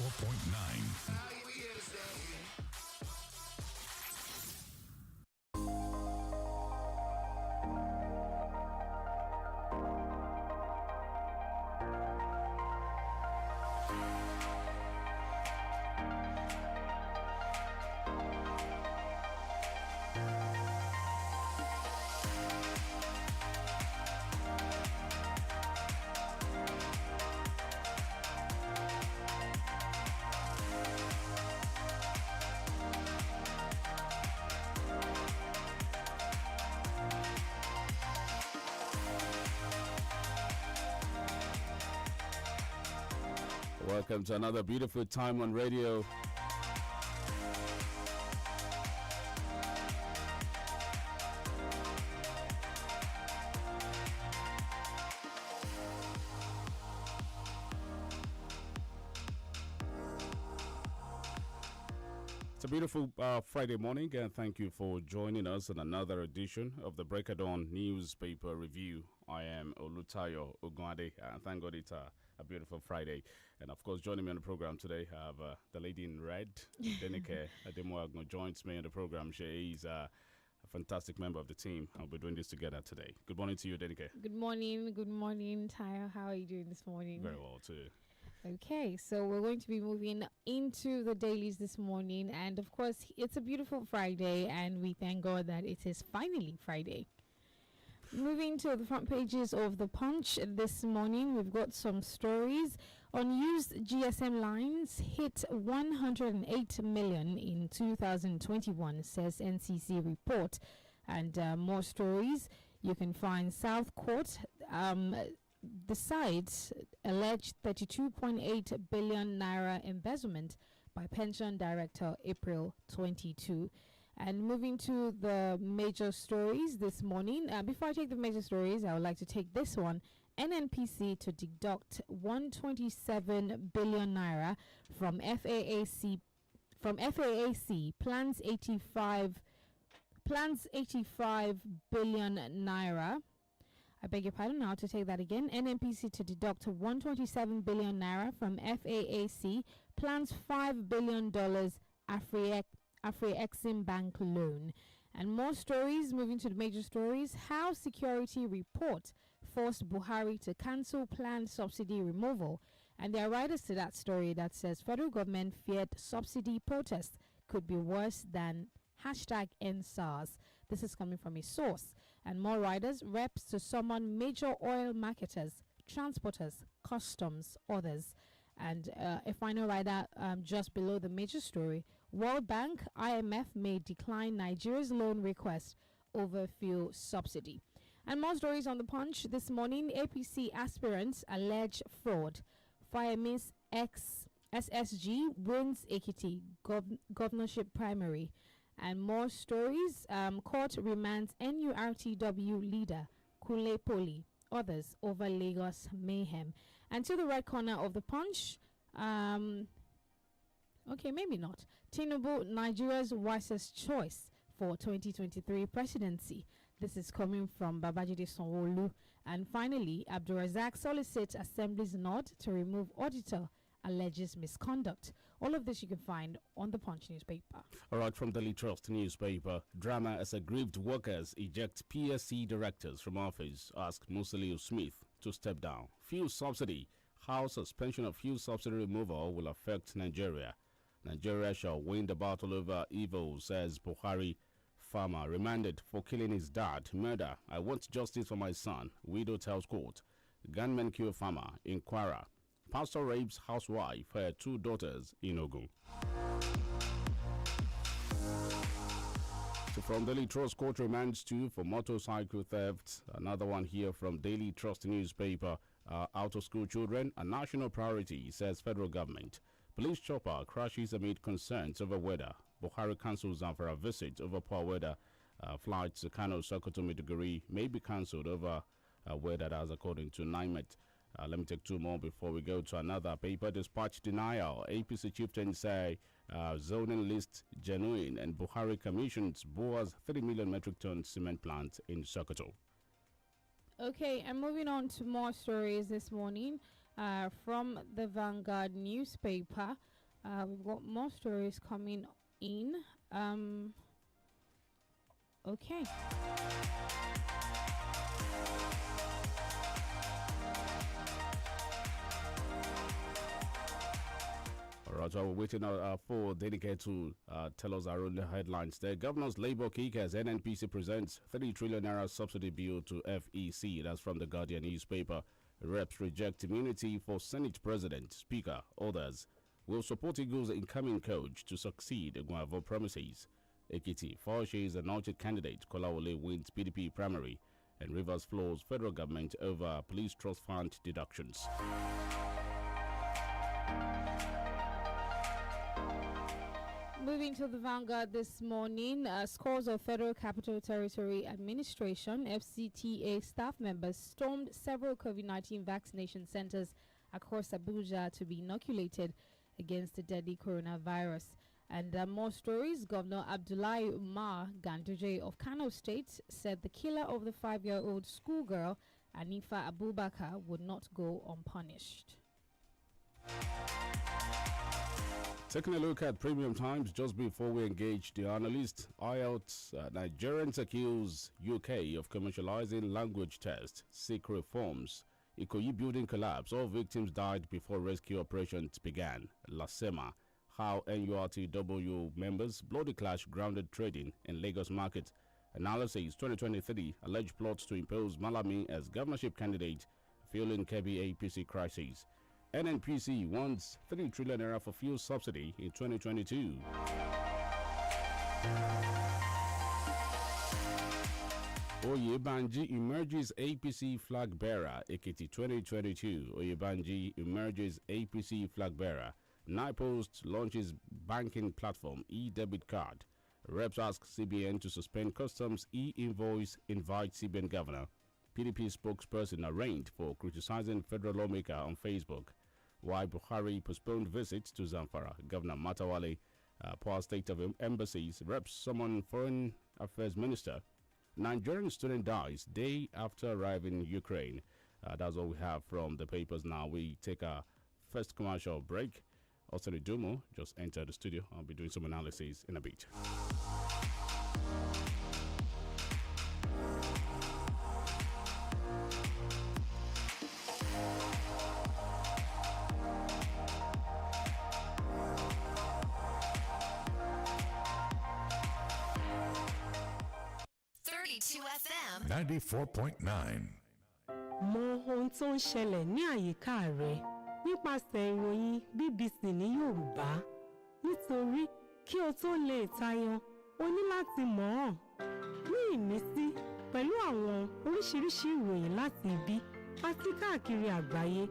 94.9. Welcome to another beautiful time on radio. It's a beautiful Friday morning, and thank you for joining us on another edition of the Break of Dawn newspaper review. I am OLUTAYO OGUNADE, and thank God it's a beautiful Friday. And of course, joining me on the program today, I have the lady in red, DENIKE Ademoagno, joins me on the program. She is a fantastic member of the team. I'll be doing this together today. Good morning to you, DENIKE. Good morning, Tyre. How are you doing this morning? Very well, too. Okay, so we're going to be moving into the dailies this morning, and of course it's a beautiful Friday, and we thank God that it is finally Friday. Moving to the front pages of the Punch this morning, we've got some stories. Unused GSM lines hit 108 million in 2021, says NCC report. And more stories. You can find South Court decides alleged 32.8 billion naira embezzlement by pension director April 22. And moving to the major stories this morning, before I take the major stories, I would like to take this one. NNPC to deduct 127 billion naira from FAAC. Plans 85 billion naira. I beg your pardon, now to take that again. NNPC to deduct 127 billion naira from FAAC, plans $5 billion Afri-Exim Bank loan. And more stories, moving to the major stories. How security report forced Buhari to cancel planned subsidy removal. And there are writers to that story that says federal government feared subsidy protests could be worse than #EndSARS. This is coming from a source. And more riders, reps to summon major oil marketers, transporters, customs, others. And a final rider just below the major story. World Bank, IMF may decline Nigeria's loan request over fuel subsidy. And more stories on the Punch this morning. APC aspirants allege fraud. Firemis SSG wins Ekiti governorship primary. And more stories. Court remands NURTW leader Kule Poli. Others over Lagos mayhem. And to the right corner of the Punch. Okay, maybe not. Tinubu, Nigeria's wisest choice for 2023 presidency. This is coming from Babajide Sanwo-Olu. And finally, Abdulrazak solicits Assembly's nod to remove auditor alleges misconduct. All of this you can find on the Punch newspaper. All right, from Daily Trust newspaper. Drama as aggrieved workers eject PSC directors from office. Ask Musiliu Smith to step down. Fuel subsidy. How suspension of fuel subsidy removal will affect Nigeria. Nigeria shall win the battle over evil, says Buhari. Farmer remanded for killing his dad. Murder. I want justice for my son. Widow tells court. Gunmen kill farmer in Kwara. Pastor rapes housewife, her 2 daughters in Ogun. So from Daily Trust, court remands 2 for motorcycle theft. Another one here from Daily Trust newspaper. Out of school children, a national priority, says federal government. Police chopper crashes amid concerns over weather. Buhari cancels for a visit over poor weather. Flights to Kano, Sokoto, Maiduguri may be cancelled over weather, that's according to NIMET. Let me take 2 more before we go to another paper. Dispatch denial. APC chieftain say zoning list genuine, and Buhari commissions BOA's 3 million metric ton cement plant in Sokoto. Okay, and moving on to more stories this morning. from the Vanguard newspaper. We've got more stories coming in. Okay. All right, so we're waiting for DENIKE to tell us our own headlines. The governor's labor kickers NNPC presents 3 trillion naira subsidy bill to FEC. That's from the Guardian newspaper. Reps reject immunity for Senate President, Speaker. Others will support Eagles' incoming coach to succeed Guavo promises. Ekiti, Fauci is anointed candidate. Kolawole wins PDP primary. And Rivers floors federal government over police trust fund deductions. Moving to the Vanguard this morning, scores of Federal Capital Territory Administration (FCTA) staff members stormed several COVID-19 vaccination centers across Abuja to be inoculated against the deadly coronavirus. And more stories. Governor Abdullahi Umar Ganduje of Kano State said the killer of the 5-year-old schoolgirl, Anifa Abubakar, would not go unpunished. Taking a look at Premium Times just before we engage the analyst, IELTS Nigerians accuse UK of commercializing language tests, seek reforms. Ikoyi building collapse, all victims died before rescue operations began. Lasema, how NURTW members bloody clash grounded trading in Lagos market. Analysis 2023 alleged plots to impose Malami as governorship candidate, fueling Kebbi APC crisis. NNPC wants 3 trillion naira for fuel subsidy in 2022. Oyebanji emerges APC flag bearer. Ekiti 2022. Oyebanji emerges APC flag bearer. NIPOST launches banking platform e-debit card. Reps ask CBN to suspend customs e-invoice, invite CBN governor. PDP spokesperson arraigned for criticizing federal lawmaker on Facebook. Why Buhari postponed visits to Zamfara. Governor Matawale, poor state of embassies. Reps summon foreign affairs minister. Nigerian student dies day after arriving in Ukraine. That's all we have from the papers now. We take our first commercial break. Also, Dumo just entered the studio. I'll be doing some analysis in a bit. FM 94.9. Mọ ohun tó ń ṣẹlẹ̀ ní àyíká rẹ nípasẹ̀ ìròyìn BBC ní Yorùbá. Nítorí kí o tó lè tayọ, o ní láti mọ̀ ọ́n. Ní ìmísí pẹ̀lú àwọn oríṣiríṣi ìròyìn láti ibi àti káàkiri àgbáyé.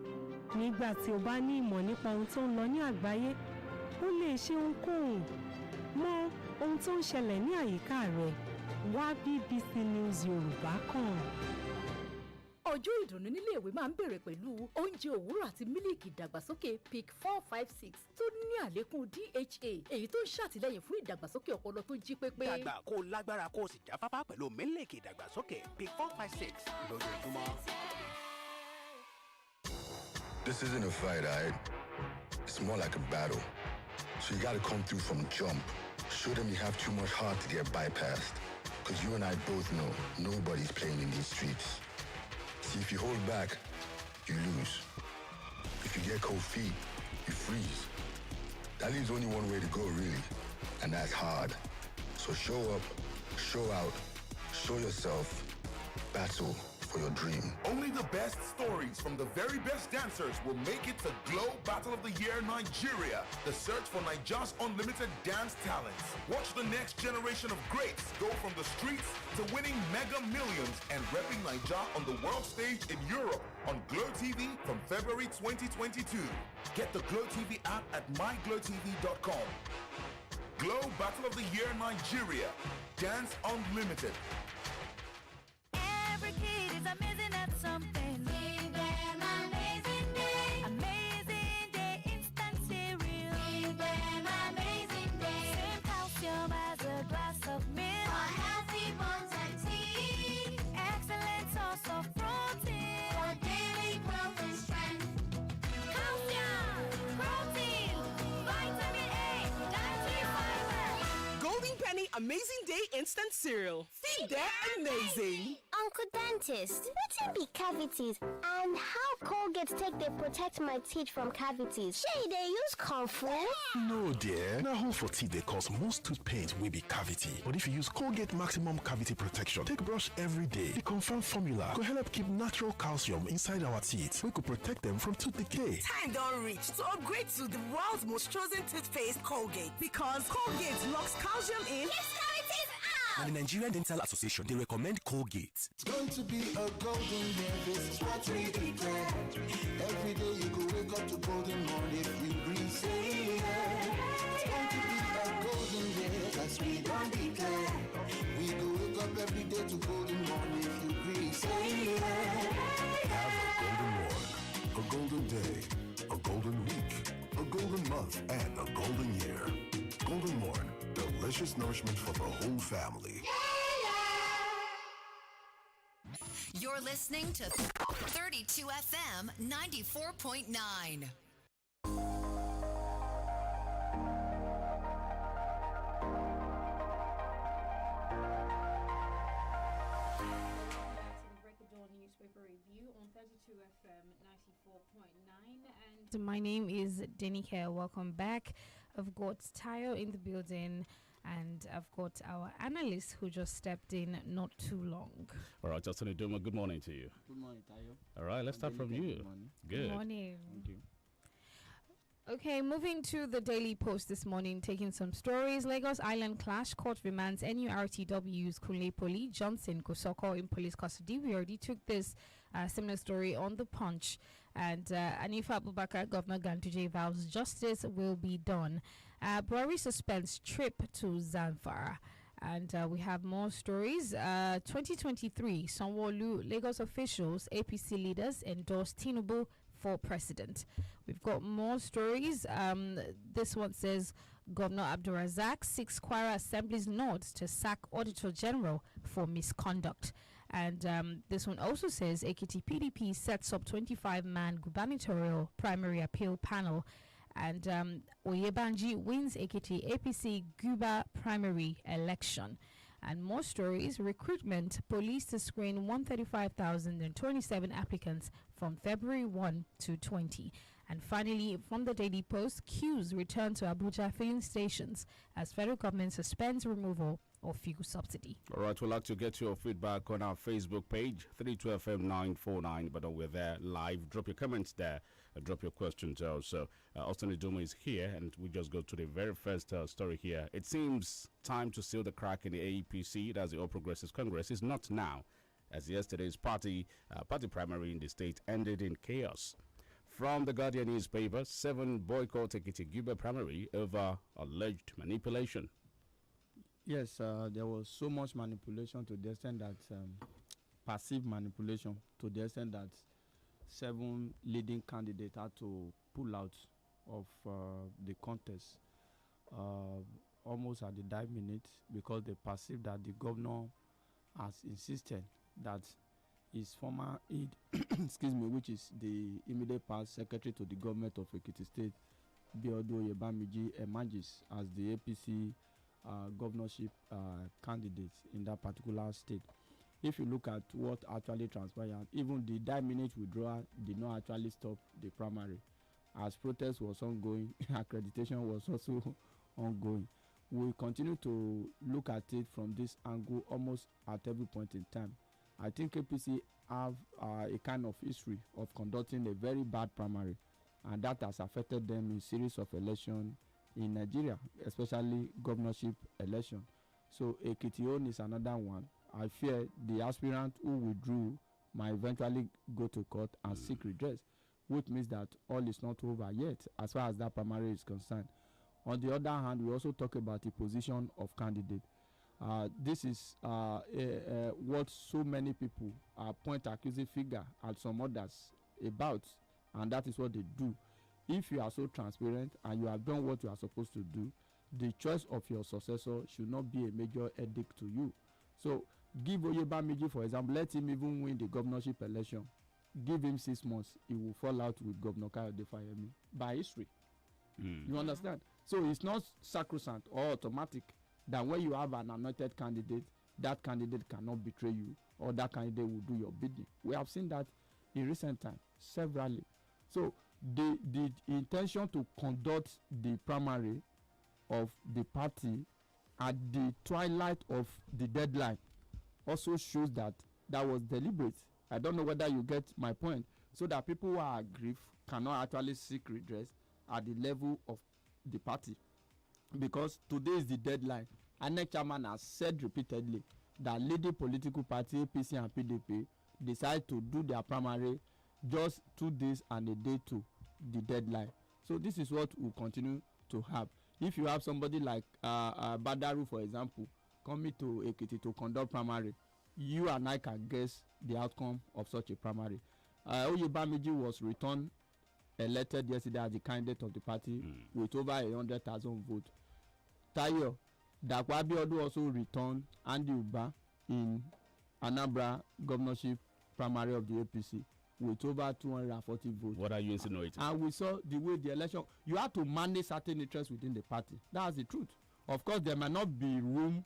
Nígbà tí o bá ní ìmọ̀ nípa ohun tó ń lọ ní àgbáyé, o lè ṣe ohunkóhun. Mọ ohun tó ń ṣẹlẹ̀ ní àyíká rẹ. Wá BBC News Yorùbá kàn. Ọjọ́ ìdùnnú nílé ìwé máa ń bẹ̀rẹ̀ pẹ̀lú oúnjẹ òwúrọ̀ àti mílìkì ìdàgbàsókè PIC 456 tó ní àlékún DHA èyí tó ń ṣàtìlẹ́yìn fún ìdàgbàsókè ọpọlọ tó jí pépé. Dàgbà kó lágbára kó sì jáfáfá pẹ̀lú mílìkì ìdàgbàsókè PIC 456 lójoojúmọ́. This isn't a fight, alright? It's more like a battle. So you gotta come through from jump. Show them you have too much heart to get bypassed. Because you and I both know nobody's playing in these streets. See, if you hold back, you lose. If you get cold feet, you freeze. That leaves only one way to go, really. And that's hard. So show up, show out, show yourself, battle for your dream. Only the best stories from the very best dancers will make it to Glow Battle of the Year Nigeria, the search for Nigeria's unlimited dance talents. Watch the next generation of greats go from the streets to winning mega millions and repping Nigeria on the world stage in Europe on Glow TV from February 2022. Get the Glow TV app at myglowtv.com. Glow Battle of the Year Nigeria. Dance Unlimited. Every kid is amazing at something. Give them amazing day. Amazing day, instant cereal. Give them amazing day. Same calcium as a glass of milk. For healthy bones and teeth. Excellent source of protein. For daily growth and strength. Amazing Day instant cereal. Feed them amazing. Uncle Dentist, what be cavities and how Colgate take they protect my teeth from cavities? Shey they use comfort? No dear, na hole for teeth they cause most tooth pain will be cavity. But if you use Colgate Maximum Cavity Protection, take brush every day. The confirmed formula could help keep natural calcium inside our teeth. We could protect them from tooth decay. Time don't reach to upgrade to the world's most chosen toothpaste, Colgate. Because Colgate locks calcium in. Yes, cavities out! And the Nigerian Dental Association, they recommend Colgate. It's going to be a golden year, this is what we declare. Every day you go wake up to golden morning if you breathe, say yeah. It's going to be a golden year, that's we don't declare. We go wake up every day to golden morning if you breathe, say yeah. Have a golden morn, a golden day, a golden week, a golden month, and a golden year. Golden Morn, delicious nourishment for the whole family. You're listening to 32 FM 94.9. Newspaper review on 32 FM 94.9, and my name is DENIKE. Welcome back. I've got Tayo in the building, and I've got our analyst who just stepped in not too long. All right, Justin Iduma, good morning to you. Good morning, Tayo. All right, let's start from you. Good morning. Thank you. Okay, moving to the Daily Post this morning, taking some stories. Lagos Island clash, court remands NURTW's Kunle Poli, Johnson Kosoko in police custody. We already took this similar story on The Punch. And Anifa Abubakar, Governor Ganduje vows justice will be done. Buhari suspends trip to Zamfara. And we have more stories. 2023, Sanwo-Olu, Lagos officials, APC leaders endorse Tinubu for president. We've got more stories. This one says Governor Abdulrazak seeks Kwara Assembly's nods to sack Auditor General for misconduct. And this one also says Ekiti PDP sets up 25-man gubernatorial primary appeal panel. And Oyebanji wins Ekiti APC Guba primary election. And more stories, recruitment, police to screen 135,027 applicants from February 1 to 20. And finally, from the Daily Post, queues return to Abuja filling stations as federal government suspends removal of fuel subsidy. All right, we'd like to get your feedback on our Facebook page, 32FM949, but we're there live. Drop your comments there. Drop your questions also. Austin Iduma is here, and we just go to the very first story here. It seems time to seal the crack in the AEPC, that's the All Progressives Congress, is not now, as yesterday's party primary in the state ended in chaos. From the Guardian newspaper, 7 boycott Ekiti Guba primary over alleged manipulation. Yes, there was so much manipulation to the extent that passive manipulation to the extent that 7 leading candidates had to pull out of the contest almost at the dive minute because they perceived that the governor has insisted that his former aide, excuse me, which is the immediate past secretary to the government of Ekiti State, Biodo Yebamiji, emerges as the APC governorship candidate in that particular state. If you look at what actually transpired, even the dive minute withdrawal did not actually stop the primary. As protest was ongoing, accreditation was also ongoing. We continue to look at it from this angle almost at every point in time. I think APC have a kind of history of conducting a very bad primary, and that has affected them in series of elections in Nigeria, especially governorship election. So Ekiti is another one. I fear the aspirant who withdrew might eventually go to court and seek redress, which means that all is not over yet as far as that primary is concerned. On the other hand, we also talk about the position of candidate. This is what so many people point accusing figure at some others about, and that is what they do. If you are so transparent and you have done what you are supposed to do, the choice of your successor should not be a major headache to you. So give Oyebamiji, for example, let him even win the governorship election. Give him 6 months, he will fall out with Governor Kayode Fayemi by history. You understand? So it's not sacrosanct or automatic that when you have an anointed candidate, that candidate cannot betray you, or that candidate will do your bidding. We have seen that in recent times severally. So the intention to conduct the primary of the party at the twilight of the deadline also shows that that was deliberate. I don't know whether you get my point. So that people who are aggrieved cannot actually seek redress at the level of the party, because today is the deadline. INEC chairman has said repeatedly that leading political party APC and PDP decide to do their primary just 2 days and a day to the deadline. So this is what we'll continue to have. If you have somebody like Badaru, for example, coming to Ekiti to conduct primary, you and I can guess the outcome of such a primary. Oyebamiji was returned elected yesterday as the candidate of the party with over 100,000 votes. Tayo Dapo Abiodun also returned Andy Uba in Anambra governorship primary of the APC with over 240 votes. What are you insinuating? And we saw the way the election, you have to manage certain interests within the party. That's the truth. Of course, there might not be room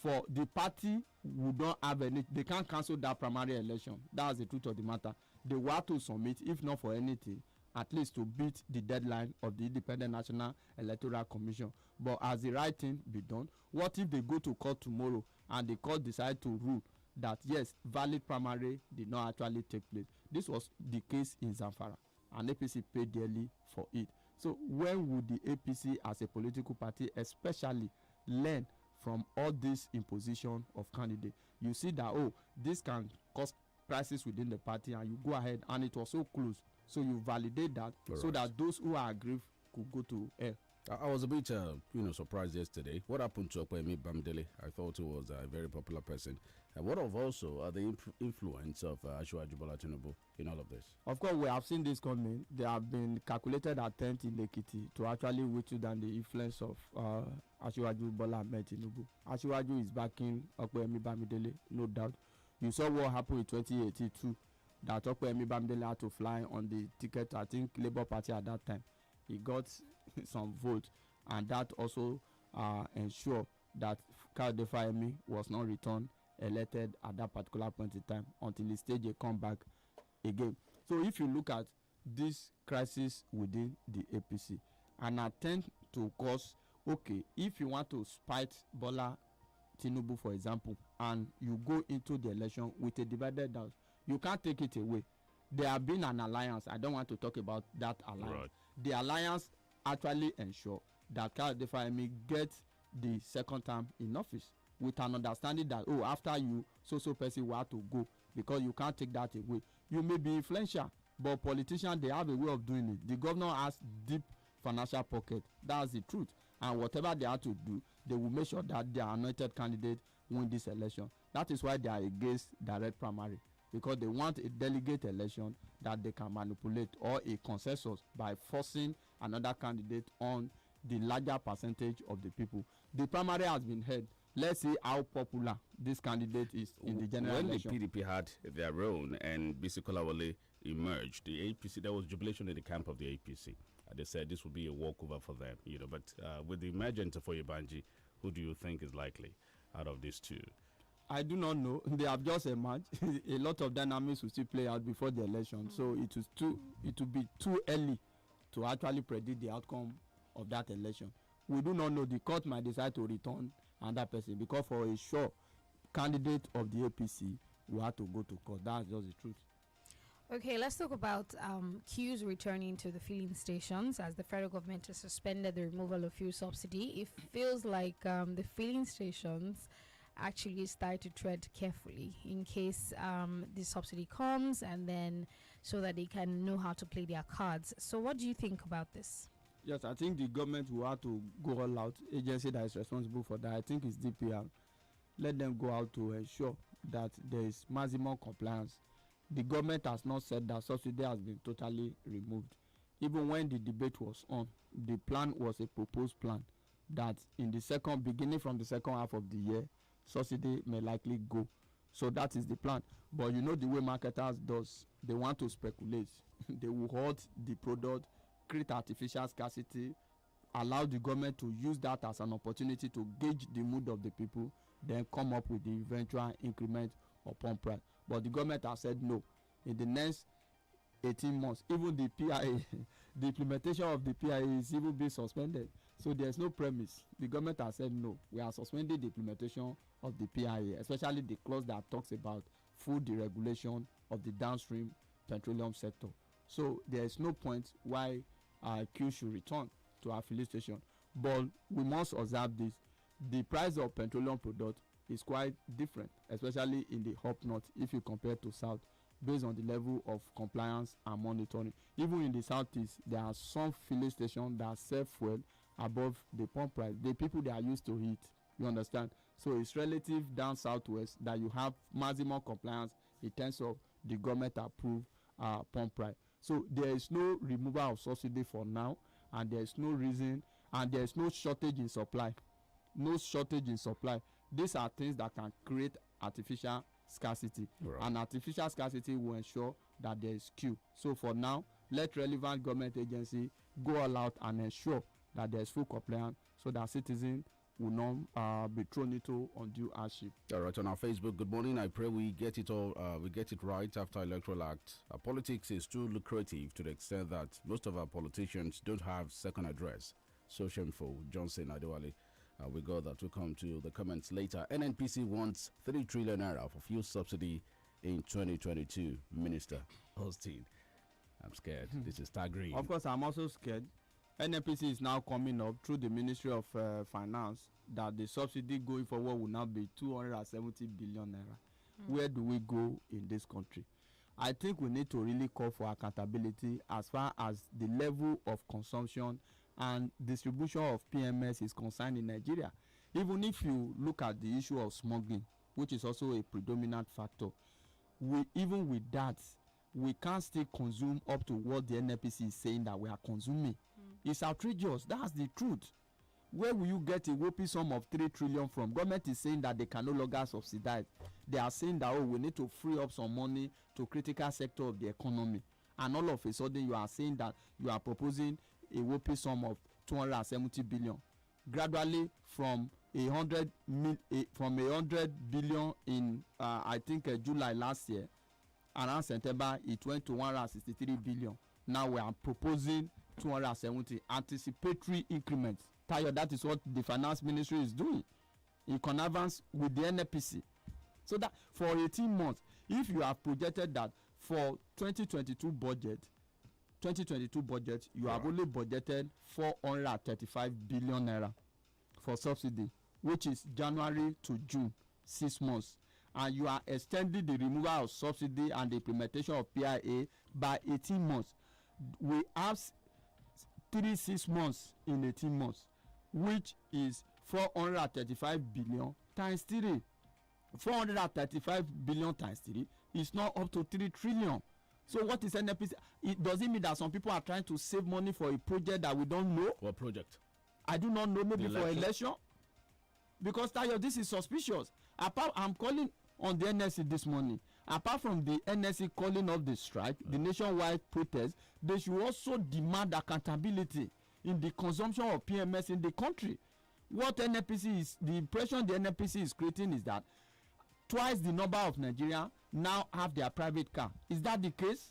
for the party who don't have any, they can't cancel that primary election. That's the truth of the matter. They were to submit, if not for anything, at least to beat the deadline of the Independent National Electoral Commission. But as the right thing be done, what if they go to court tomorrow and the court decide to rule that yes, valid primary did not actually take place? This was the case in Zamfara, and APC paid dearly for it. So when would the APC as a political party especially learn from all this imposition of candidates? You see that, oh, this can cause crisis within the party, and you go ahead and it was so close. So you validate that so that those who are aggrieved could go to hell. I was a bit, surprised yesterday. What happened to Okwemi Bamidele? I thought he was a very popular person. And what of also the influence of Asiwaju Bola Tinubu in all of this? Of course, we have seen this coming. There have been calculated attempts in Ekiti to actually whittle down the influence of Asiwaju Bola Tinubu. Asiwaju is backing Okwemi Bamidele, no doubt. You saw what happened in 2082. That Okwemi Bamidele had to fly on the ticket, I think, Labour Party at that time. He got some votes, and that also ensured that Kayode Fayemi was not returned elected at that particular point in time until he staged a comeback again. So if you look at this crisis within the APC, an attempt to cause, okay, if you want to spite Bola Tinubu, for example, and you go into the election with a divided house, you can't take it away. There have been an alliance. I don't want to talk about that alliance. Right. The alliance actually ensure that Kayode Fayemi gets the second term in office with an understanding that, oh, after you, so person will have to go, because you can't take that away. You may be influential, but politicians, they have a way of doing it. The governor has deep financial pocket. That's the truth. And whatever they have to do, they will make sure that their anointed candidate win this election. That is why they are against direct primary, because they want a delegate election that they can manipulate, or a consensus by forcing another candidate on the larger percentage of the people. The primary has been held. Let's see how popular this candidate is in the general election. When the PDP had their own and Bisi Kolawole emerged, the APC, there was jubilation in the camp of the APC. They said this would be a walkover for them, But with the emergence of Oyebanji, who do you think is likely out of these two? I do not know. They have just emerged. A lot of dynamics will still play out before the election, so it will be too early to actually predict the outcome of that election. We do not know. The court might decide to return another person, because for a sure candidate of the APC will have to go to court. That's just the truth. Okay, let's talk about queues returning to the filling stations as the federal government has suspended the removal of fuel subsidy. It feels like the filling stations actually start to tread carefully in case the subsidy comes, and then so that they can know how to play their cards. So what do you think about this? Yes, I think the government will have to go all out. Agency that is responsible for that, I think, is DPR. Let them go out to ensure that there is maximum compliance. The government has not said that subsidy has been totally removed. Even when the debate was on, the plan was a proposed plan that in the beginning from the second half of the year, subsidy may likely go. So that is the plan. But you know the way marketers does, they want to speculate. They will hold the product, create artificial scarcity, allow the government to use that as an opportunity to gauge the mood of the people, then come up with the eventual increment of pump price. But the government has said no. In the next 18 months, even the PIA, the implementation of the PIA is even being suspended. So there's no premise. The government has said no. We are suspending the implementation of the PIA, especially the clause that talks about full deregulation of the downstream petroleum sector. So there is no point why Q should return to our filling station. But we must observe this. The price of petroleum product is quite different, especially in the up north if you compare to south, based on the level of compliance and monitoring. Even in the southeast, there are some filling stations that sell fuel above the pump price. The people they are used to it, you understand? So it's relative down southwest that you have maximum compliance in terms of the government approved pump price. So there is no removal of subsidy for now, and there is no reason, and there is no shortage in supply. No shortage in supply. These are things that can create artificial scarcity, and artificial scarcity will ensure that there is queue. So for now, let relevant government agency go all out and ensure that there is full compliance, so that citizens will not be thrown into undue hardship. All right, on our Facebook, good morning. I pray we get it all. We get it right after electoral act. Politics is too lucrative to the extent that most of our politicians don't have second address. Social info, Johnson Adewale. We got that. We'll come to the comments later. NNPC wants 3 trillion naira for fuel subsidy in 2022. Minister Austin, I'm scared. This is staggering. Of course, I'm also scared. NNPC is now coming up through the Ministry of Finance that the subsidy going forward will now be 270 billion naira. Where do we go in this country? I think we need to really call for accountability as far as the level of consumption and distribution of PMS is concerned in Nigeria. Even if you look at the issue of smuggling, which is also a predominant factor, even with that, we can't still consume up to what the NNPC is saying that we are consuming. It's outrageous. That's the truth. Where will you get a whopping sum of 3 trillion from? Government is saying that they can no longer subsidize. They are saying that, we need to free up some money to critical sector of the economy. And all of a sudden, you are saying that you are proposing a whopping sum of 270 billion. Gradually, from 100 billion in I think July last year, around September it went to 163 billion. Now we are proposing 270 anticipatory increments. Tayo, that is what the finance ministry is doing in connivance with the NNPC. So that for 18 months, if you have projected that for 2022 budget, you have only budgeted 435 billion naira for subsidy, which is January to June, 6 months. And you are extending the removal of subsidy and the implementation of PIA by 18 months. We have 6 months in 18 months, which is 435 billion times 3. 435 billion times 3 is not up to 3 trillion. So what is NNPC? It doesn't mean that some people are trying to save money for a project that we don't know. What project? I do not know. Maybe for election. Because Tayo, this is suspicious. I'm calling on the NSC this morning. Apart from the NSC calling off the strike, the nationwide protest, they should also demand accountability in the consumption of PMS in the country. What NNPC is, the impression the NNPC is creating is that twice the number of Nigerians now have their private car. Is that the case?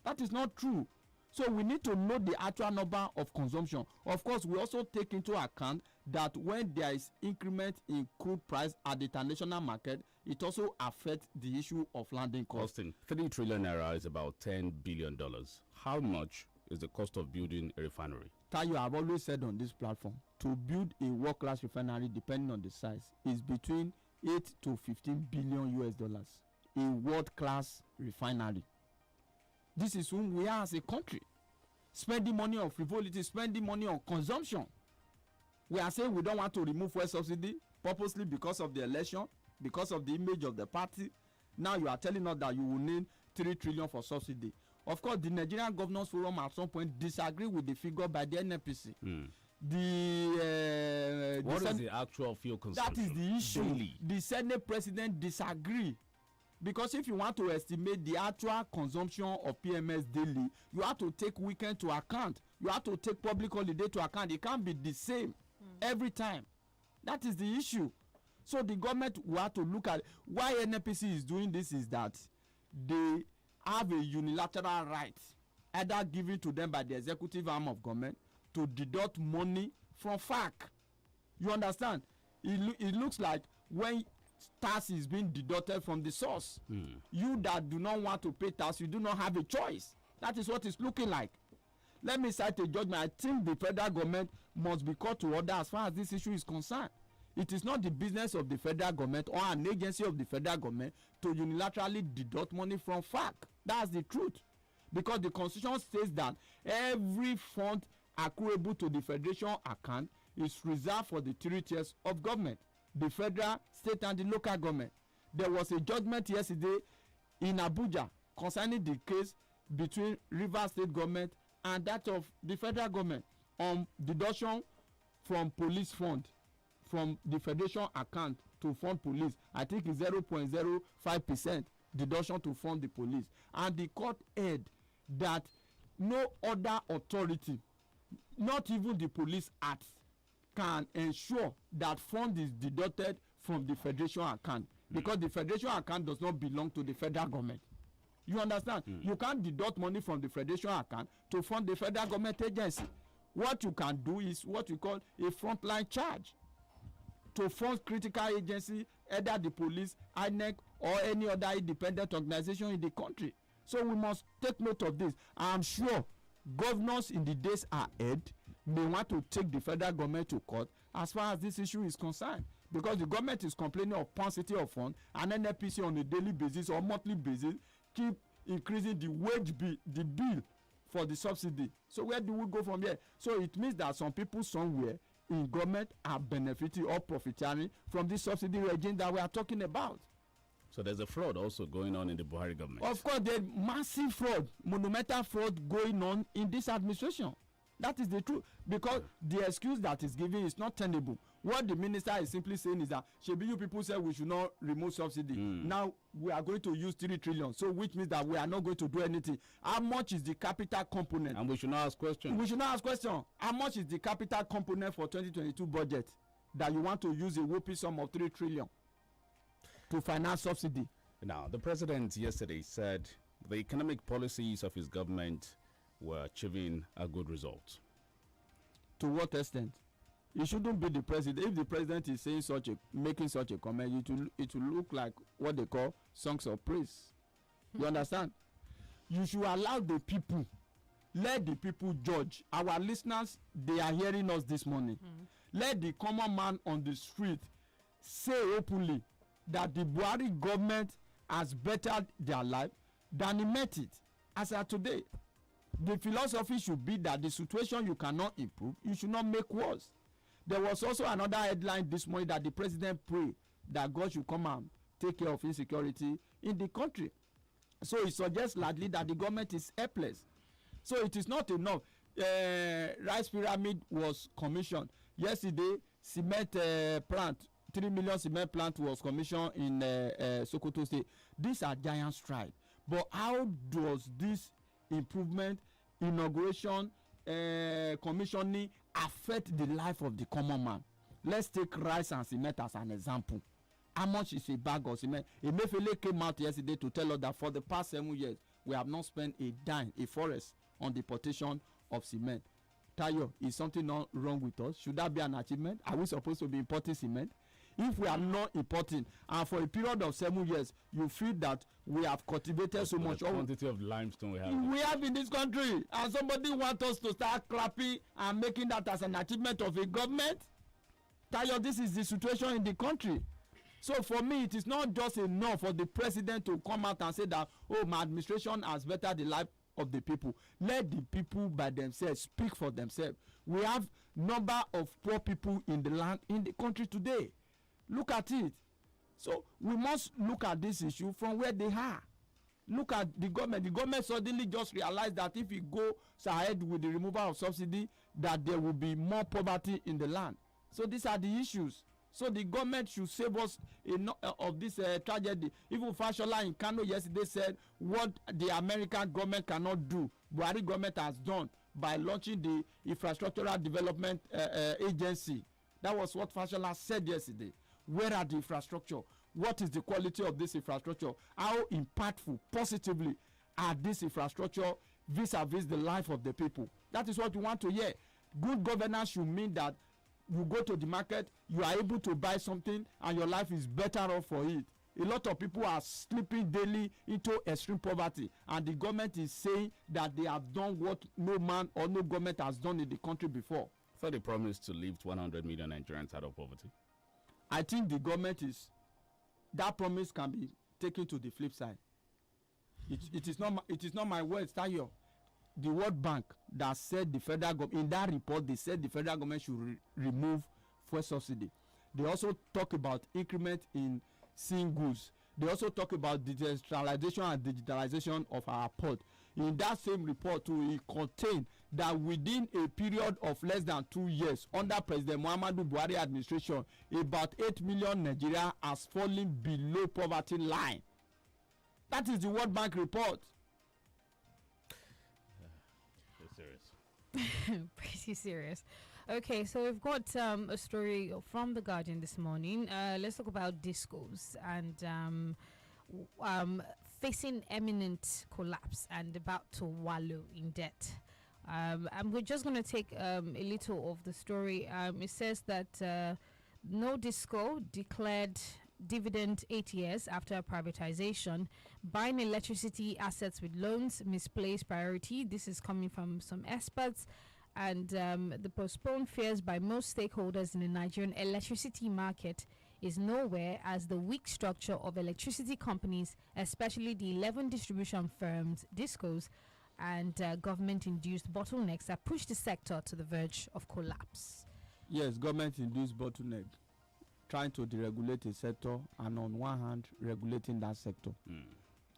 That is not true. So we need to know the actual number of consumption. Of course, we also take into account that when there is increment in crude price at the international market, it also affects the issue of landing costs. Austin, 3 trillion naira is about $10 billion. How much is the cost of building a refinery? Tayo, I've always said on this platform, to build a world-class refinery, depending on the size, is between 8 to 15 billion US dollars. A world-class refinery. This is whom we are as a country. Spending money on frivolity, spending money on consumption. We are saying we don't want to remove fuel subsidy purposely because of the election, because of the image of the party. Now you are telling us that you will need 3 trillion for subsidy. Of course, the Nigerian Governors Forum at some point disagree with the figure by the NNPC. What is the actual fuel consumption? That is the issue. Daily. The Senate President disagree. Because if you want to estimate the actual consumption of PMS daily, you have to take weekend to account. You have to take public holiday to account. It can't be the same every time. That is the issue. So the government will have to look at why NNPC is doing this is that they have a unilateral right, either given to them by the executive arm of government, to deduct money from FAC. You understand? It looks like when tax is being deducted from the source, you that do not want to pay tax, you do not have a choice. That is what it's looking like. Let me cite a judgment. I think the federal government must be called to order as far as this issue is concerned. It is not the business of the federal government or an agency of the federal government to unilaterally deduct money from FAC. That's the truth. Because the constitution says that every fund accruable to the federation account is reserved for the 3 tiers of government: the federal, state, and the local government. There was a judgment yesterday in Abuja concerning the case between Rivers State government and that of the federal government on deduction from police fund from the federation account to fund police. I think it's 0.05% deduction to fund the police. And the court held that no other authority, not even the police act, can ensure that fund is deducted from the federation account, because the federation account does not belong to the federal government. You understand? You can't deduct money from the federation account to fund the federal government agency. What you can do is what we call a frontline charge to fund critical agency, either the police, INEC, or any other independent organization in the country. So we must take note of this. I'm sure governors in the days ahead may want to take the federal government to court as far as this issue is concerned, because the government is complaining of paucity of funds, and NNPC on a daily basis or monthly basis keep increasing the wage bill, the bill for the subsidy. So where do we go from here? So it means that some people somewhere in government are benefiting or profiteering from this subsidy regime that we are talking about. So there's a fraud also going on in the Buhari government. Of course, there's massive fraud, monumental fraud going on in this administration. That is the truth, because the excuse that is given is not tenable. What the minister is simply saying is that, Shebi, you people said we should not remove subsidy. Now we are going to use 3 trillion, so which means that we are not going to do anything. How much is the capital component? And we should not ask questions. We should not ask questions. How much is the capital component for 2022 budget that you want to use a whooping sum of 3 trillion to finance subsidy? Now, the president yesterday said the economic policies of his government were achieving a good result. To what extent? It shouldn't be the president. If the president is saying making such a comment, it will look like what they call songs of praise. You understand? You should allow the people, let the people judge. Our listeners, they are hearing us this morning. Let the common man on the street say openly that the Buhari government has bettered their life than he met it as of today. The philosophy should be that the situation you cannot improve, you should not make worse. There was also another headline this morning that the president prayed that God should come and take care of insecurity in the country. So it suggests largely that the government is helpless. So it is not enough. Rice Pyramid was commissioned yesterday. Cement plant, 3 million cement plant was commissioned in Sokoto State. These are giant strides. But how does this improvement, inauguration, commissioning affect the life of the common man? Let's take rice and cement as an example. How much is a bag of cement? Emefiele came out yesterday to tell us that for the past 7 years we have not spent a dime, a forest, on the importation of cement. Tayo, is something not wrong with us? Should that be an achievement? Are we supposed to be importing cement? If we are not importing, and for a period of 7 years, you feel that we have cultivated so much. The quantity of limestone we have in this country, and somebody wants us to start clapping and making that as an achievement of a government. Tayo, this is the situation in the country. So for me, it is not just enough for the president to come out and say that, oh, my administration has bettered the life of the people. Let the people by themselves speak for themselves. We have number of poor people in the land, in the country today. Look at it. So we must look at this issue from where they are. Look at the government. The government suddenly just realized that if it goes ahead with the removal of subsidy, that there will be more poverty in the land. So these are the issues. So the government should save us of this tragedy. Even Fashola in Kano yesterday said what the American government cannot do, Buhari government has done by launching the Infrastructural Development Agency. That was what Fashola said yesterday. Where are the infrastructure? What is the quality of this infrastructure? How impactful, positively, are this infrastructure vis-a-vis the life of the people? That is what we want to hear. Good governance should mean that you go to the market, you are able to buy something, and your life is better off for it. A lot of people are slipping daily into extreme poverty, and the government is saying that they have done what no man or no government has done in the country before. So they promised to lift 100 million Nigerians out of poverty. I think the government is, that promise can be taken to the flip side. It is not my words, Tayo. The World Bank that said the federal government, in that report, they said the federal government should remove fuel subsidy. They also talk about increment in singles. They also talk about decentralization and digitalization of our port. In that same report too, it contained that within a period of less than 2 years under President Muhammadu Buhari administration, about 8 million Nigeria has fallen below poverty line. That is the World Bank report. Pretty serious. Okay, so we've got a story from The Guardian this morning. Let's talk about discos and facing imminent collapse and about to wallow in debt. And we're just going to take a little of the story. It says that No Disco declared dividend 8 years after privatization, buying electricity assets with loans, misplaced priority. This is coming from some experts, and the postponed fears by most stakeholders in the Nigerian electricity market is nowhere as the weak structure of electricity companies, especially the 11 distribution firms, DISCOs, and government-induced bottlenecks that push the sector to the verge of collapse. Yes, government-induced bottleneck, trying to deregulate a sector and on one hand regulating that sector.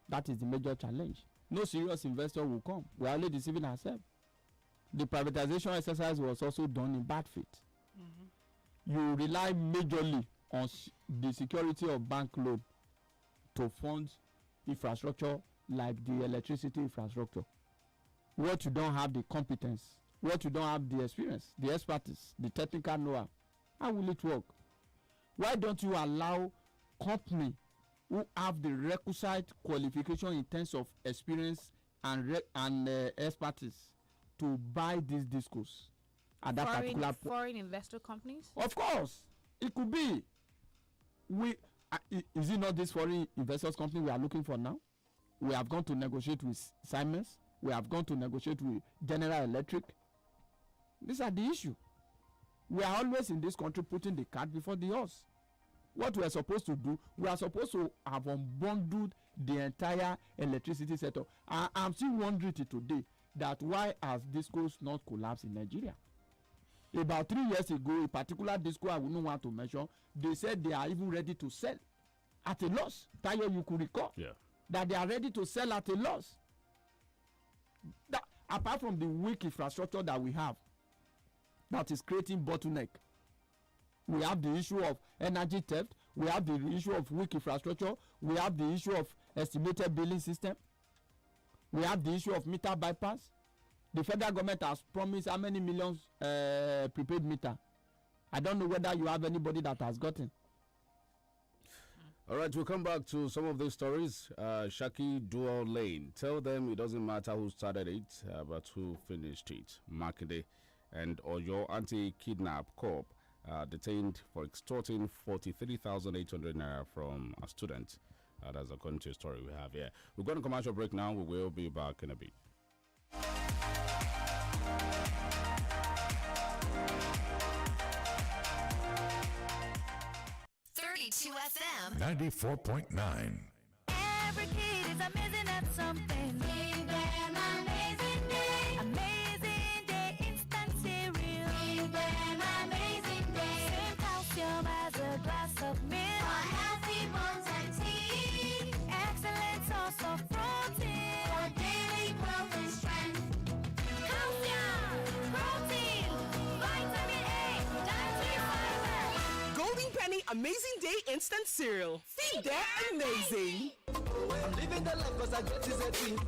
That is the major challenge. No serious investor will come. We are only deceiving ourselves. The privatization exercise was also done in bad faith. You rely majorly on the security of bank loan to fund infrastructure like the electricity infrastructure. What you don't have the competence, what you don't have the experience, the expertise, the technical know-how, how will it work? Why don't you allow company who have the requisite qualification in terms of experience and expertise to buy these discos at that particular foreign investor companies? Of course, it could be. Is it not this foreign investors company we are looking for now? We have gone to negotiate with Siemens. We have gone to negotiate with General Electric. These are the issue. We are always in this country putting the cart before the horse. What we are supposed to do, we are supposed to have unbundled the entire electricity sector. I'm still wondering today that why has discos not collapsed in Nigeria? About 3 years ago, a particular disco I wouldn't want to mention, they said they are even ready to sell at a loss. Tayo, you could recall that they are ready to sell at a loss. That, apart from the weak infrastructure that we have, that is creating bottleneck. We have the issue of energy theft. We have the issue of weak infrastructure. We have the issue of estimated billing system. We have the issue of meter bypass. The federal government has promised how many millions prepaid meter. I don't know whether you have anybody that has gotten. All right, we'll come back to some of these stories. Shaki Dual Lane. Tell them it doesn't matter who started it, but who finished it. Makinde and Oyo Anti-Kidnap Corp detained for extorting 43,800 naira from a student. That's according to a story we have here. We're going to commercial break now. We will be back in a bit. 32 FM 94.9. Every kid is amazing at something. Give them amazing day. Amazing day, instant cereal. Give them amazing day. Same calcium as a glass of milk. For healthy bones and teeth. Excellent source of protein. For daily growth and strength. Calcium, protein, vitamin A, dietary fiber. Golden Penny Amazing Day instant cereal. See, they're amazing. I'm living the life because I get this everything.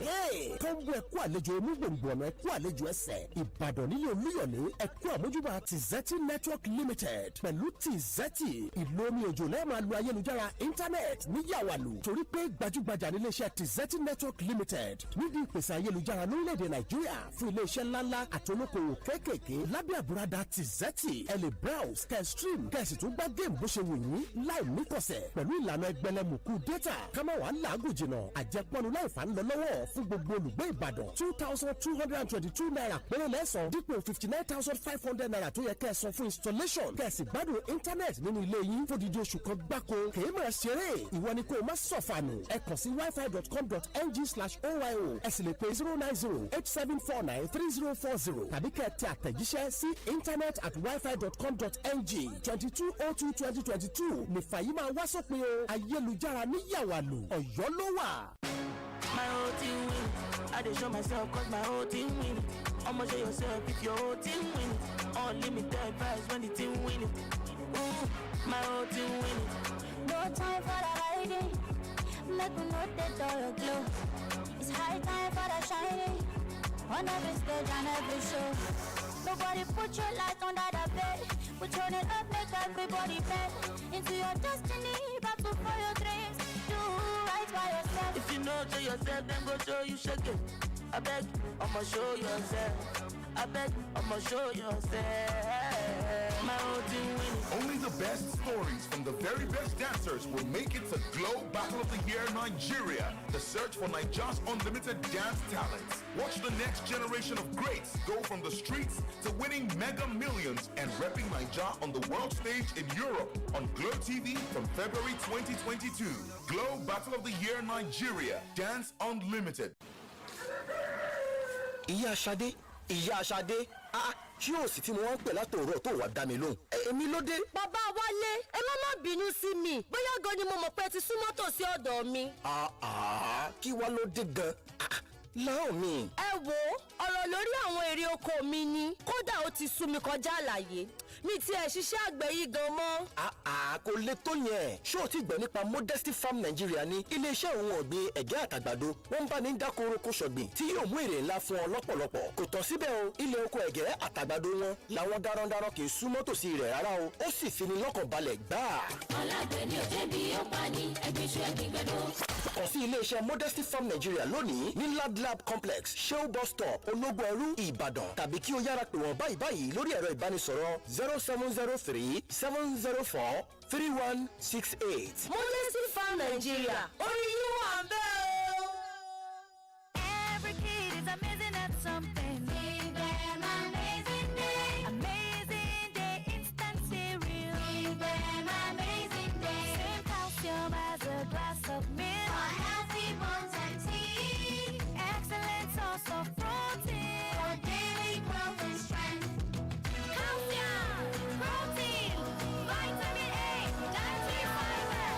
Hey, kọ́ńbù ẹ̀kú àlejò onígbòǹgbòǹ ẹ̀kú àlejò ẹsẹ̀ Ìbàdàn nílé Olúyọ̀lé ẹ̀kú àmójúbà Tizeti Network Limited pẹ̀lú Tizeti ìlú omi òjò lẹ́ẹ̀ máa lo ayélujára íńtánẹ́ẹ̀tì níyàwálù torí pé gbajúgbajà níléeṣẹ́ Tizeti Network Limited nídìí ìpèsè ayélujára lórílẹ̀‐èdè Nàìjíríà fún iléeṣẹ́ ńláńlá àtolókòwò kéékèèké lábẹ́ àbúradà Tizeti ẹ lè browse kẹ́ stream kẹ́ sì tún gbá géèmù bó ṣe wù yín láì níkọ̀sẹ̀ pẹ̀lú ìlànà ẹgbẹ̀lẹ́mùkú data kámá wà láàgùn jìnnà àjẹpọ́nu láìfà ń lọ lọ́wọ́ fún gbogbo olùgbé Ìbàdàn 2,222 naira péré lẹ́sàn dípò 59,500 naira tó yẹ kẹ́ ẹ san fún installation kẹ́ ẹ sì gbádùn internet nínú ilé yín fódìdí oṣù kan gbáko kèé máa ṣeré ìwọ ni kó o má sọ̀fànù ẹ kàn sí wifi.com.ng/oyo ẹ sì lè pè 09087493040 tàbí kẹ́ ẹ tẹ àtẹ̀jíṣẹ́ sí internet@wifi.com.ng 22/02/2022 nìfà yìí máa wá sópin o ayélujára níyàwálù Ọ̀yọ́ ló wà. My whole team win. I dey show myself cause my whole team win. I'ma show yourself if your whole team win. Unlimited price when the team win it. My whole team win it. No time for the hiding. Make me know the door glow. It's high time for the shining. On every stage and every show. Nobody put your light under the bed. We turn it up, make everybody bet. Into your destiny, battle for your dreams. Do right by yourself. If you know to yourself, then go show you shake it. I beg, I'ma show yourself. I beg, I'ma show yourself. My whole team winning. Only the best stories from the very best dancers will make it to Glow Battle of the Year Nigeria, the search for Nigeria's unlimited dance talents. Watch the next generation of greats go from the streets to winning mega millions and repping Nigeria on the world stage in Europe on Glow TV from February 2022. Glow Battle of the Year Nigeria, Dance Unlimited. Ìyá Ṣadé, ṣé o sì tí mo wá ń pè látòrò tó wà dá mi lóhùn. Èmi ló dé. Bàbá Wálé, ẹ má bínú sí mi. Bóyá gan ni mo mọ̀ pé ti súnmọ́ tòsí ọ̀dọ̀ mi. Kí wá ló dé gan? Láò mi. Ẹ wo ọ̀rọ̀ lórí àwọn èrè oko mi ni kódà ó ti sú mi kọjá àlàyé mi ti ẹ̀ ṣiṣẹ́ àgbẹ̀ yìí gan mọ́. Kò lè tó yẹn. Ṣé o ti gbọ́ nípa Modesty Farm Nigeria ní iléeṣẹ́ ohun ọ̀gbìn ẹ̀gẹ́ àtàgbàdo wọ́n ń bá ní dáko oroko ṣọ̀gbìn tí yóò mú èrè ńlá fún ọ lọ́pọ̀lọpọ̀. Kò tán síbẹ̀ o ilé oko ẹ̀gẹ́ àtàgbàdo wọn làwọn darandaran kì í súnmọ́ tòsí rẹ̀ rárá o ó sì fi ni lọ́kàn balẹ̀ gbáà. Ọlágbẹ̀ ni òjẹ́ bí ó pa ní ẹgbẹ́sù ẹgbẹ́gbẹ́dọ́. Kàn sí iléeṣẹ́ Modesty Farm Nigeria lónìí ní Lab Complex Shell Bus Stop Ológun Ẹrú Ìbàdàn tàbí kí o yára pè wọ́n báyìí lórí ẹ̀rọ ìbánisọ̀rọ̀ 0703-704-3168. Modesty Farm Nigeria orí yín wà ń bẹ̀ o. Every kid is amazing at something. Give them amazing day. Amazing day instant cereal. Give them amazing day. Same calcium as a glass of milk. For healthy bones and teeth. Excellent source of protein. For daily growth and strength. Calcium, protein, vitamin A, dietary fiber.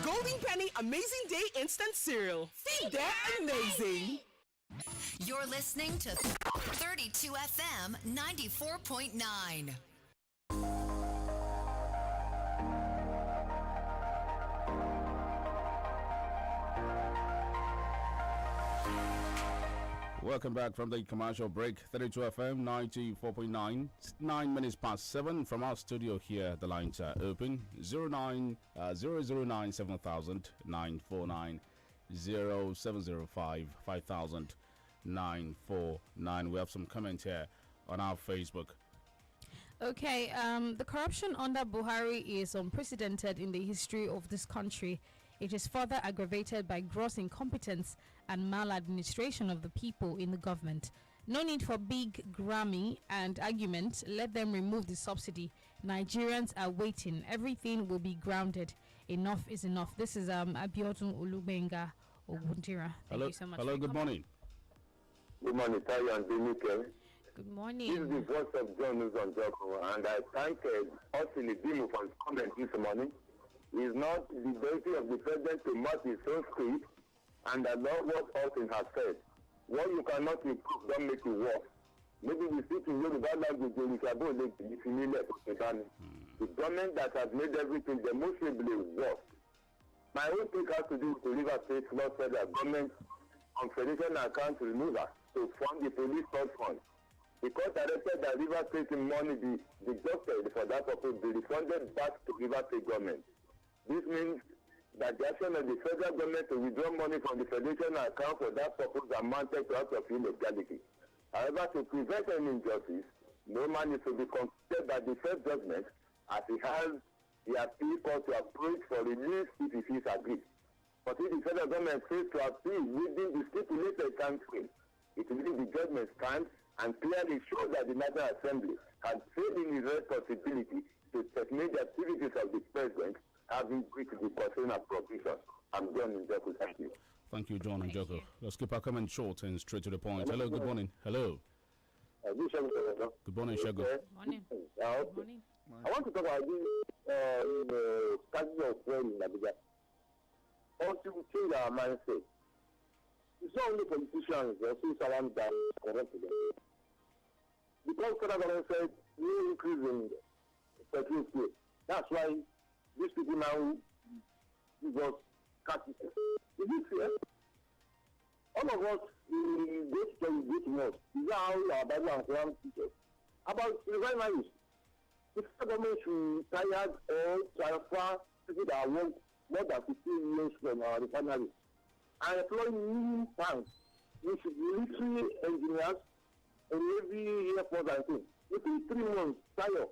Golden Penny Amazing Day instant cereal. See, they're amazing. You're listening to 32 FM 94.9. Welcome back from the commercial break. 32 FM 94.9. 9 minutes past 7 from our studio here. The lines are open. 009 7000 949 0705 5000 949. We have some comments here on our Facebook. Okay, the corruption under Buhari is unprecedented in the history of this country. It is further aggravated by gross incompetence and maladministration of the people in the government. No need for big Grammy and argument. Let them remove the subsidy. Nigerians are waiting. Everything will be grounded. Enough is enough. This is Abiodun Olubenga Ogundira. Thank you so much. Hello, good morning. Good morning, Tayo and DENIKE. Good morning. This is the voice of John Uzonjoko, and I thank Osili Dimu for his comment this morning. It's not the duty of the president to match his own script, and I love what Austin has said. What you cannot improve, don't make it worse. Maybe we speak in Yoruba language, we can go to the familiar to The government that has made everything demonstrably worse. My own take has to do with the River State Law Federal Government Confederation account remover to fund the police trust fund. The court directed that River State money be deducted for that purpose be refunded back to River State government. This means that the action of the federal government to withdraw money from the federation account for that purpose amounted to act of illegality. However, to prevent any injustice, no man is to be considered by the first judgment as he has the appeal court to approach for release if he feels aggrieved. But if the federal government fails to appeal within the stipulated time frame, it will leave the judgment stand and clearly show that the National Assembly had failed in its responsibility to terminate the activities of the president, having breached the constitutional provision. I'm John Njoko. Thank you. Thank you, John Njoko. Let's keep our comment short and straight to the point. Hello, good morning. Hello. Good morning, Shago. Morning. Morning. I want to talk about this strategy of fuel in Abuja. Also, we change our mindset. It's not only politicians, also someone that corrupt them. Because federal government said no increase in petrol fuel. That's why these people now give us capital. Is it fair? All of us, we go to church, we go to mosque. Is that how our Bible and Quran teach us? About refineries. The federal government should tired or transfer people that work more than 15 years from our refineries and employ new tanks, which is military engineers and Navy Air Force and things. Within 3 months, tired,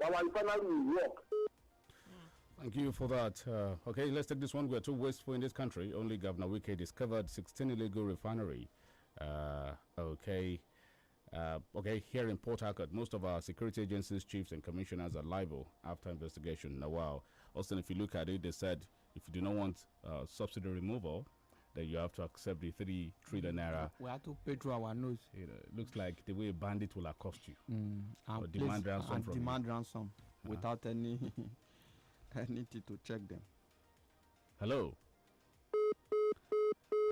our refinery will work. Thank you for that. Okay, let's take this one. We're too wasteful in this country. Only Governor Wike discovered 16 illegal refinery. Okay, here in Port Harcourt, most of our security agencies, chiefs and commissioners are liable after investigation. Now, wow. Also, if you look at it, they said if you do not want subsidy removal, then you have to accept the 3 trillion naira. We have to pay through our nose. It looks like the way a bandit will accost you. And demand ransom from demand ransom without any anything to check them. Hello.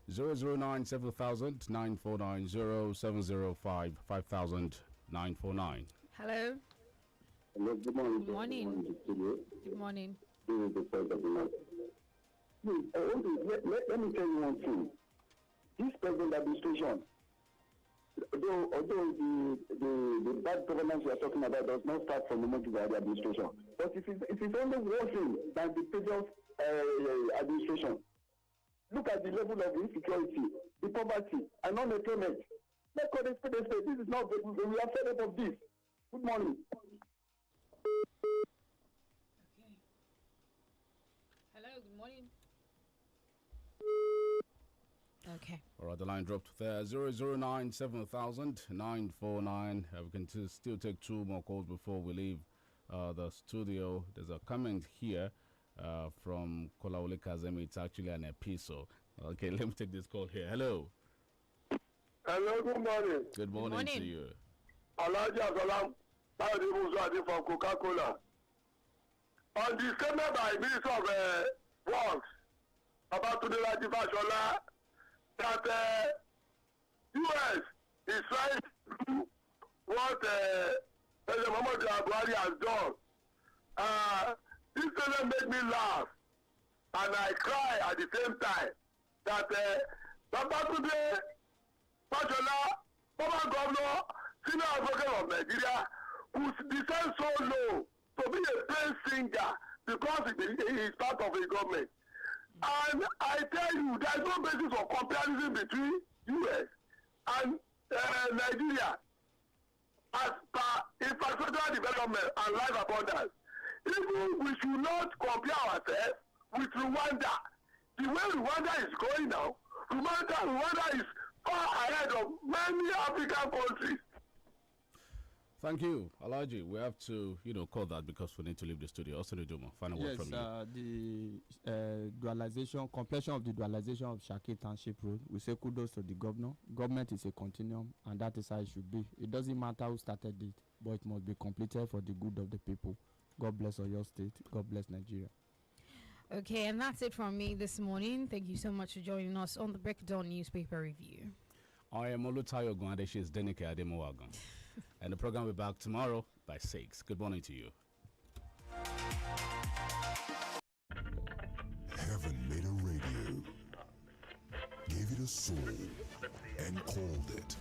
009 7000 949 0705 5000 949. Hello. Hello, good morning. Good morning. Good morning. This is the point of the night. Let me tell you one thing. This present administration, although the bad governance we are talking about does not start from the moment of the administration, but it is only worsening than the previous administration. Look at the level of insecurity, the poverty, and unemployment. Let's call it spade a spade. This is not good. We are fed up of this. Good morning. Okay. Hello, good morning. Okay. All right, the line dropped there. 009 7000 949. We can still take 2 more calls before we leave the studio. There's a comment here from Kolaole Kazemi. It's actually an epistle. Okay, let me take this call here. Hello. Hello, good morning. Good morning to you. Alaja Salam, Adi from Coca-Cola. On the statement by Minister of Works about today, Fashola, that U.S. is trying to do what President Muhammadu Buhari has done. This doesn't make me laugh, and I cry at the same time. That today, Fashola, former governor, senior advocate of Nigeria, who descends so low to be a praise singer because he is part of a government. And I tell you, there is no basis for comparison between U.S. and Nigeria as per infrastructural development and life abundance. Even we should not compare ourselves with Rwanda. The way Rwanda is going now, Rwanda is far ahead of many African countries. Thank you, Alaji. We have to, call that because we need to leave the studio. Also, final word from you. The dualization, completion of the dualization of Shaki Township Road. We say kudos to the governor. Government is a continuum, and that is how it should be. It doesn't matter who started it, but it must be completed for the good of the people. God bless your state. God bless Nigeria. Okay, and that's it from me this morning. Thank you so much for joining us on the Breakdown Newspaper Review. I am OLUTAYO. OGUNADE. She is DENIKE. And the program will be back tomorrow by 6. Good morning to you. Heaven made a radio, gave it a soul, and called it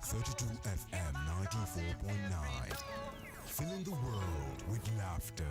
32 FM 94.9, filling the world with laughter.